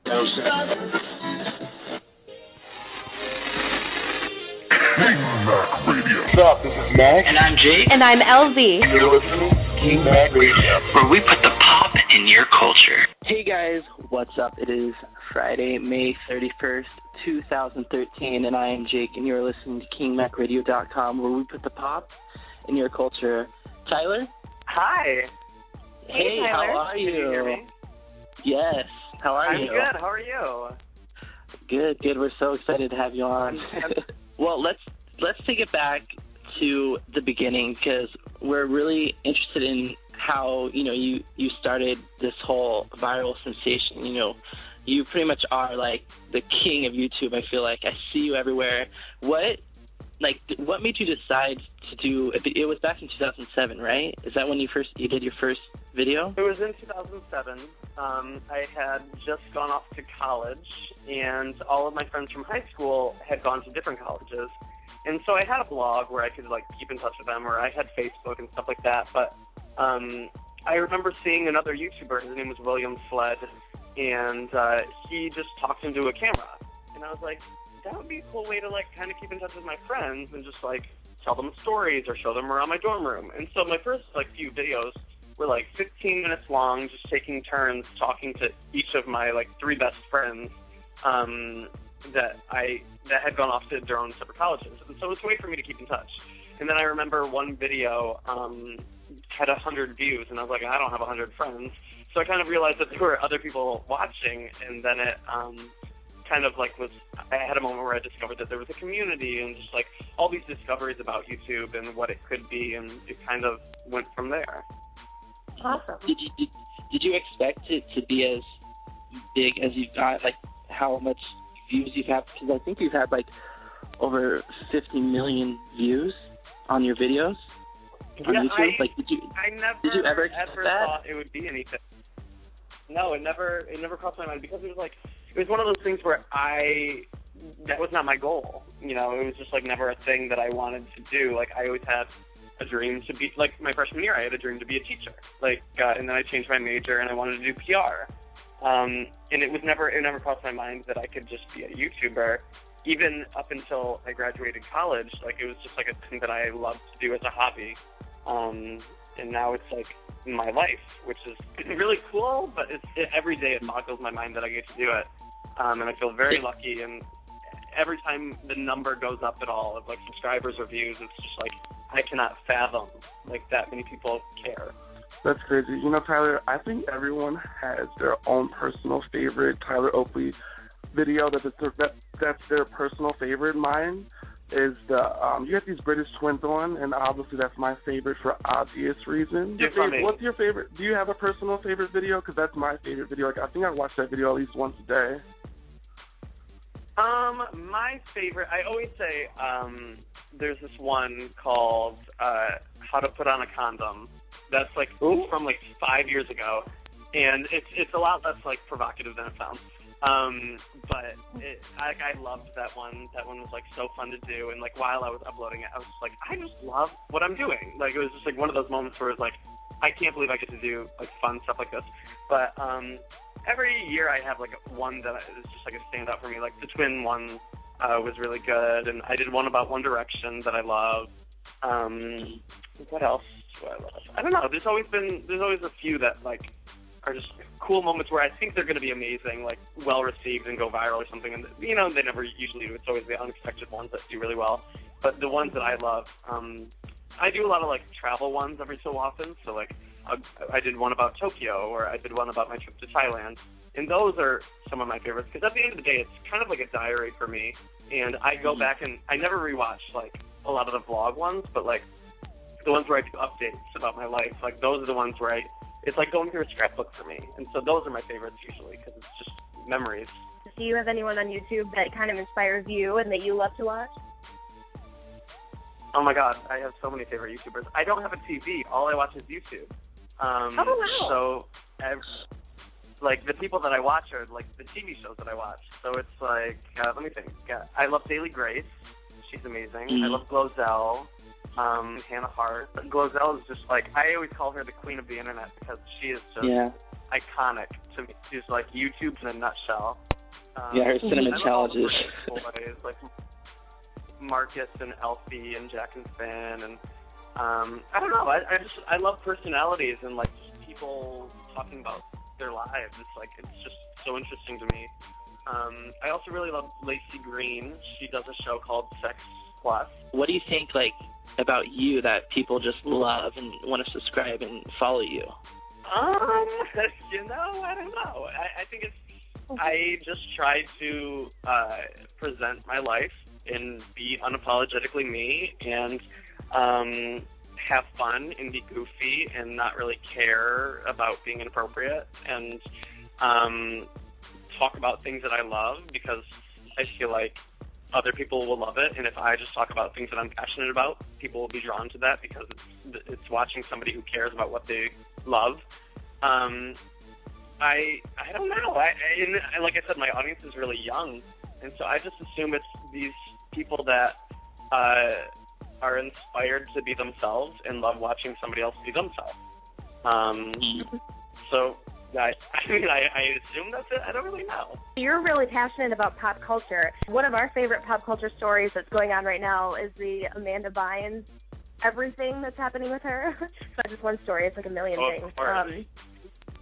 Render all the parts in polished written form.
What's up? This is Mac. And I'm Jake. And I'm LV. You're listening to King Mac Radio, where we put the pop in your culture. Hey guys, what's up? It is Friday, May 31st, 2013, and I am Jake, and you're listening to KingMacRadio.com, where we put the pop in your culture. Tyler? Hi. Hey, Tyler. how are you? Can you hear me? Yes. How are you? I'm good. How are you? Good. We're so excited to have you on. Well, let's take it back to the beginning, because we're really interested in how you started this whole viral sensation. You pretty much are like the king of YouTube. I feel like I see you everywhere. What made you decide to do? It was back in 2007, right? Is that when you did your first video? It was in 2007. I had just gone off to college, and all of my friends from high school had gone to different colleges. And so I had a blog where I could keep in touch with them, or I had Facebook and stuff like that. But I remember seeing another YouTuber. His name was William Sled, and he just talked into a camera. And I was like, that would be a cool way to kind of keep in touch with my friends and just tell them stories or show them around my dorm room. And so my first few videos were 15 minutes long, just taking turns talking to each of my 3 best friends that had gone off to their own separate colleges. And so it was a way for me to keep in touch. And then I remember one video had 100 views, and I was like, I don't have 100 friends. So I kind of realized that there were other people watching, and then it I had a moment where I discovered that there was a community and just all these discoveries about YouTube and what it could be, and it kind of went from there. Awesome. Did you expect it to be as big as you've got? How much views you've had? Because I think you've had over 50 million views on your videos on YouTube. Did you ever expect that? Thought it would be anything. No, it never crossed my mind, because it was one of those things where that was not my goal. It was just never a thing that I wanted to do. I always had a dream to be, my freshman year, I had a dream to be a teacher. And then I changed my major and I wanted to do PR. And it never crossed my mind that I could just be a YouTuber. Even up until I graduated college, it was just a thing that I loved to do as a hobby. And now it's my life, which is really cool, but every day it boggles my mind that I get to do it. And I feel very lucky, and every time the number goes up at all of subscribers or views, it's just I cannot fathom that many people care. That's crazy. Tyler, I think everyone has their own personal favorite Tyler Oakley video that's their personal favorite. Mine is you have these British twins on, and obviously that's my favorite for obvious reasons. What's your favorite? Do you have a personal favorite video? Because that's my favorite video. I think I watch that video at least once a day. My favorite, I always say, there's this one called How to Put on a Condom. That's from 5 years ago, and it's a lot less provocative than it sounds. But I loved that one. That one was so fun to do, and while I was uploading it, I was just I just love what I'm doing. It was just one of those moments where it's I can't believe I get to do fun stuff like this. But every year I have one that is just a standout for me. The twin one was really good, and I did one about One Direction that I love. What else do I love? I don't know. There's always a few that are just cool moments where I think they're going to be amazing, well received and go viral or something. And they never usually do. It's always the unexpected ones that do really well. But the ones that I love, I do a lot of travel ones every so often. So I did one about Tokyo, or I did one about my trip to Thailand. And those are some of my favorites, because at the end of the day, it's kind of like a diary for me. And I go back and I never rewatch a lot of the vlog ones, but the ones where I do updates about my life, those are the ones where it's going through a scrapbook for me. And so those are my favorites usually, because it's just memories. Do you have anyone on YouTube that kind of inspires you and that you love to watch? Oh my God, I have so many favorite YouTubers. I don't have a TV. All I watch is YouTube. Oh, wow. So, the people that I watch are the TV shows that I watch. So it's let me think. I love Daily Grace. She's amazing. I love Glozell. Hannah Hart. Glozell is just like, I always call her the queen of the internet because she is just iconic to me. She's like YouTube in a nutshell. Her cinnamon challenges. Boys, like Marcus and Elfie and Jack and Finn, and I don't know. I love personalities and like just people talking about their lives. It's just so interesting to me. I also really love Lacey Green. She does a show called Sex Plus. What do you think about you that people just love and want to subscribe and follow you? I don't know. I think I just try to present my life and be unapologetically me and have fun and be goofy and not really care about being inappropriate and talk about things that I love because I feel like other people will love it, and if I just talk about things that I'm passionate about, people will be drawn to that because it's watching somebody who cares about what they love. I don't know. Like I said, my audience is really young, and so I just assume it's these people that are inspired to be themselves and love watching somebody else be themselves. So I assume that's it. I don't really know. You're really passionate about pop culture. One of our favorite pop culture stories that's going on right now is the Amanda Bynes, everything that's happening with her. It's not just one story, it's like a million things.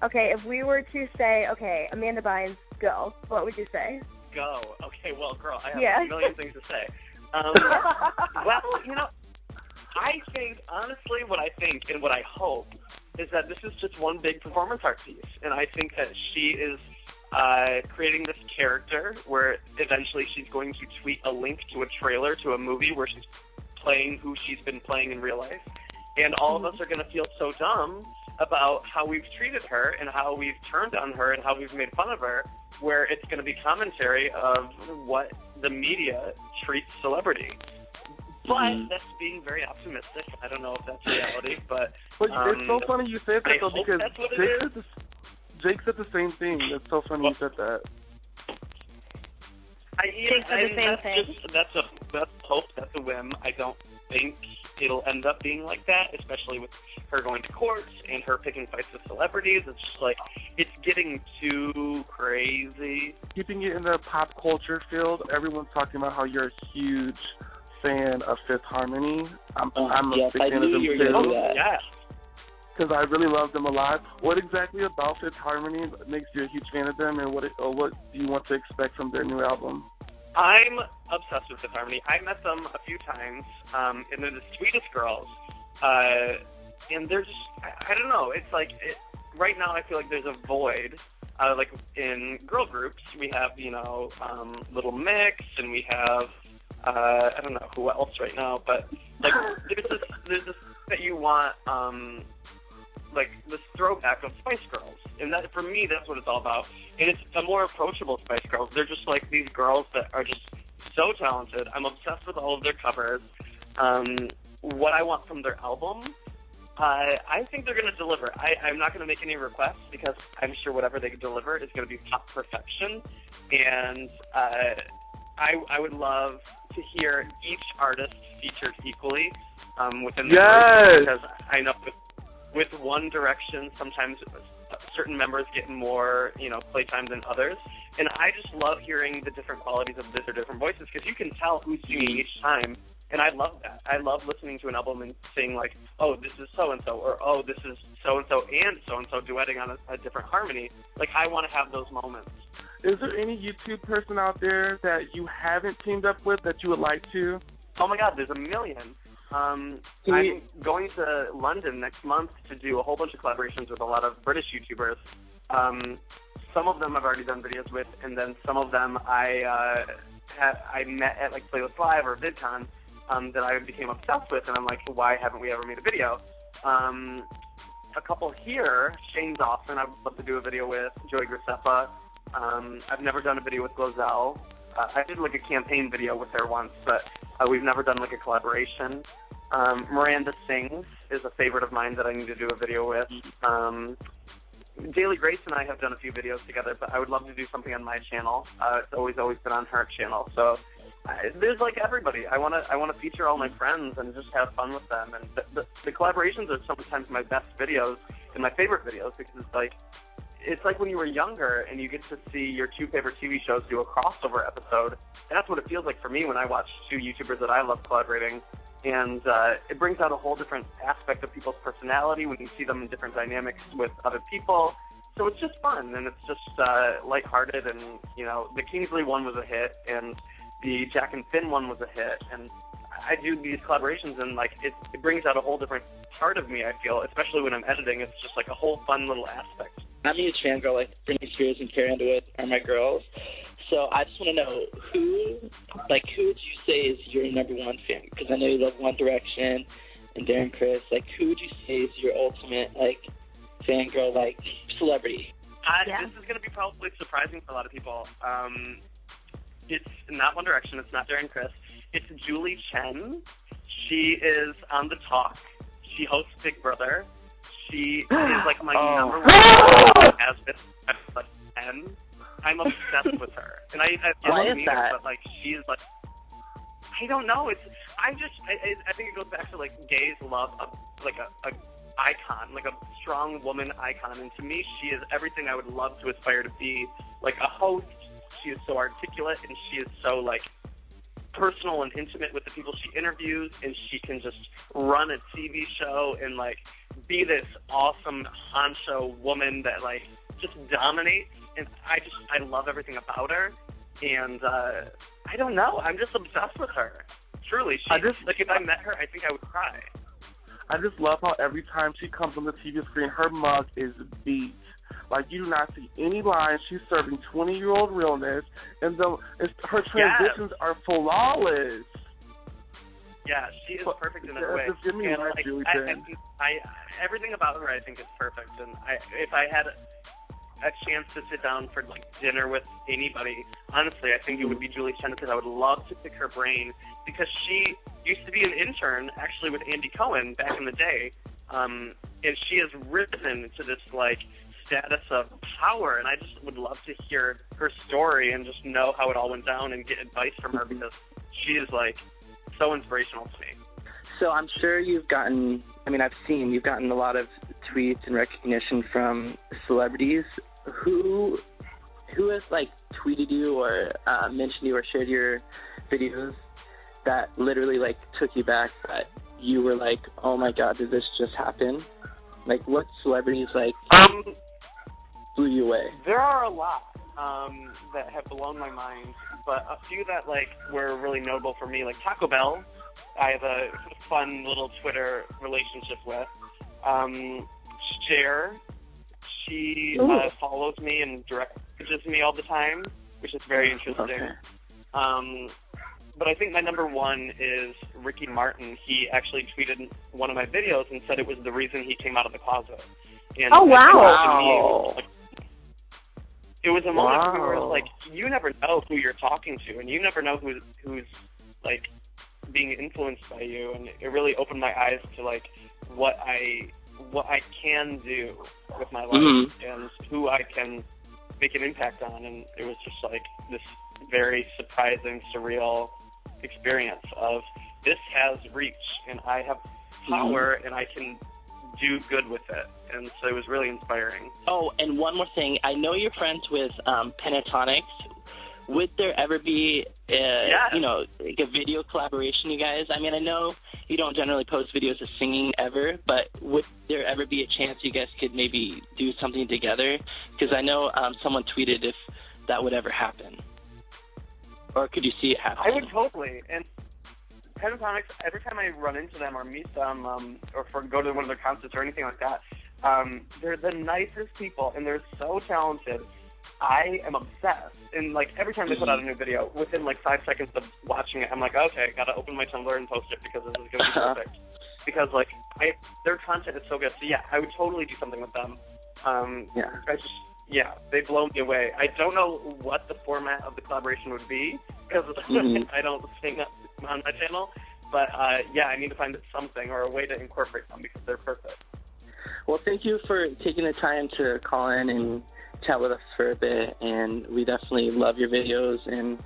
Okay, if we were to say, okay, Amanda Bynes, go, what would you say? Go. Okay, well, girl, I have a million things to say. Well, I think, honestly, what I think and what I hope is that this is just one big performance art piece. And I think that she is creating this character where eventually she's going to tweet a link to a trailer to a movie where she's playing who she's been playing in real life. And all of us are going to feel so dumb about how we've treated her and how we've turned on her and how we've made fun of her, where it's going to be commentary of what the media treats celebrity. But that's being very optimistic. I don't know if that's reality, but it's so funny you said that, though, because Jake said the same thing. It's so funny you said that. That's hope. That's a whim. I don't think it'll end up being like that, especially with her going to court and her picking fights with celebrities. It's just like, it's getting too crazy. Keeping it in the pop culture field, everyone's talking about how you're a huge fan of Fifth Harmony. I'm a big fan of them too. Yeah. Because I really love them a lot. What exactly about Fifth Harmony makes you a huge fan of them, and what do you want to expect from their new album? I'm obsessed with Fifth Harmony. I met them a few times, and they're the sweetest girls. And they're just, I don't know, it's like, right now I feel like there's a void. Like in girl groups, we have, Little Mix, and we have, I don't know who else right now, but like there's this that you want, like this throwback of Spice Girls, and that for me that's what it's all about. And it's a more approachable Spice Girls. They're just like these girls that are just so talented. I'm obsessed with all of their covers. What I want from their album, I think they're going to deliver. I'm not going to make any requests because I'm sure whatever they deliver is going to be pop perfection, and I would love to hear each artist featured equally within the group, because I know with One Direction, sometimes certain members get more, playtime than others. And I just love hearing the different qualities of their different voices, because you can tell who's singing each time. And I love that. I love listening to an album and saying, like, oh, this is so-and-so, or oh, this is so-and-so and so-and-so duetting on a different harmony. Like, I want to have those moments. Is there any YouTube person out there that you haven't teamed up with that you would like to? Oh, my God, there's a million. I'm going to London next month to do a whole bunch of collaborations with a lot of British YouTubers. Some of them I've already done videos with, and then some of them I met at, like, Playlist Live or VidCon that I became obsessed with, and I'm like, why haven't we ever made a video? A couple here, Shane Dawson, I would love to do a video with, Joey Graceffa. I've never done a video with Glozell. I did, like, a campaign video with her once, but we've never done, like, a collaboration. Miranda Sings is a favorite of mine that I need to do a video with. Daily Grace and I have done a few videos together, but I would love to do something on my channel. It's always been on her channel. So there's like everybody. I want to feature all my friends and just have fun with them. And the collaborations are sometimes my best videos and my favorite videos because it's like when you were younger and you get to see your two favorite TV shows do a crossover episode. And that's what it feels like for me when I watch two YouTubers that I love collaborating. And it brings out a whole different aspect of people's personality when you see them in different dynamics with other people. So it's just fun, and it's just lighthearted. And, you know, the Kingsley one was a hit, and the Jack and Finn one was a hit. And I do these collaborations, and, like, it brings out a whole different part of me, I feel, especially when I'm editing. It's just, like, a whole fun little aspect. I'm a huge fangirl. Like, Britney Spears and Carrie Underwood are my girls. So I just want to know, who would you say is your number one fan? Because I know you love One Direction and Darren Criss. Like, who would you say is your ultimate, like, fangirl, like, celebrity? This is going to be probably surprising for a lot of people. It's not One Direction. It's not Darren Criss. It's Julie Chen. She is on The Talk. She hosts Big Brother. She is, like, my number one as like 10. I'm obsessed with her. And I love her, but, like, she's, like, I don't know. I think it goes back to, like, gays love a icon, like a strong woman icon. And to me, she is everything I would love to aspire to be. Like a host, she is so articulate, and she is so, like, personal and intimate with the people she interviews, and she can just run a TV show and, like, be this awesome honcho woman that, like, just dominates. And I love everything about her. And I don't know, I'm just obsessed with her. Truly, like, if I met her, I think I would cry. I just love how every time she comes on the TV screen, her mug is beat. Like, you do not see any lines. She's serving 20-year-old realness, and her transitions are flawless. Yeah, she is perfect in her way. Just give me and, like, Julie Chen. Everything about her, I think, is perfect. And if I had a chance to sit down for, like, dinner with anybody, honestly, I think it would be Julie Chen, because I would love to pick her brain, because she used to be an intern, actually, with Andy Cohen back in the day, and she has risen to this, like, status of power, and I just would love to hear her story and just know how it all went down and get advice from her, because she is, like, so inspirational to me. So I'm sure you've gotten a lot of tweets and recognition from celebrities. Who has, like, tweeted you or mentioned you or shared your videos that literally, like, took you back, that you were like, oh my god, did this just happen? Like, what celebrities, like, blew you away? There are a lot that have blown my mind, but a few that, like, were really notable for me, like Taco Bell, I have a fun little Twitter relationship with. Cher, she follows me and direct messages me all the time, which is very interesting. Okay. But I think my number one is Ricky Martin. He actually tweeted one of my videos and said it was the reason he came out of the closet. And wow! It was a moment where, like, you never know who you're talking to, and you never know who's like, being influenced by you, and it really opened my eyes to, like, what I can do with my life and who I can make an impact on, and it was just, like, this very surprising, surreal experience of, this has reach, and I have power, and I can do good with it. And so it was really inspiring. Oh, and one more thing. I know you're friends with Pentatonix. Would there ever be, like a video collaboration, you guys? I mean, I know you don't generally post videos of singing ever, but would there ever be a chance you guys could maybe do something together? Because I know someone tweeted if that would ever happen. Or could you see it happen? I would totally. And Pentatonix, every time I run into them or meet them, or go to one of their concerts or anything like that, they're the nicest people, and they're so talented. I am obsessed. And, like, every time they put out a new video, within, like, 5 seconds of watching it, I'm like, okay, gotta open my Tumblr and post it, because this is gonna be perfect. Because, like, their content is so good. So, yeah, I would totally do something with them. They blow me away. I don't know what the format of the collaboration would be, because I don't sing on my channel. But, I need to find something or a way to incorporate them, because they're perfect. Well, thank you for taking the time to call in and chat with us for a bit, and we definitely love your videos, and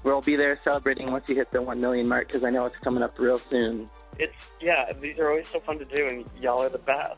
we'll be there celebrating once you hit the 1 million mark, because I know it's coming up real soon. These are always so fun to do, and y'all are the best.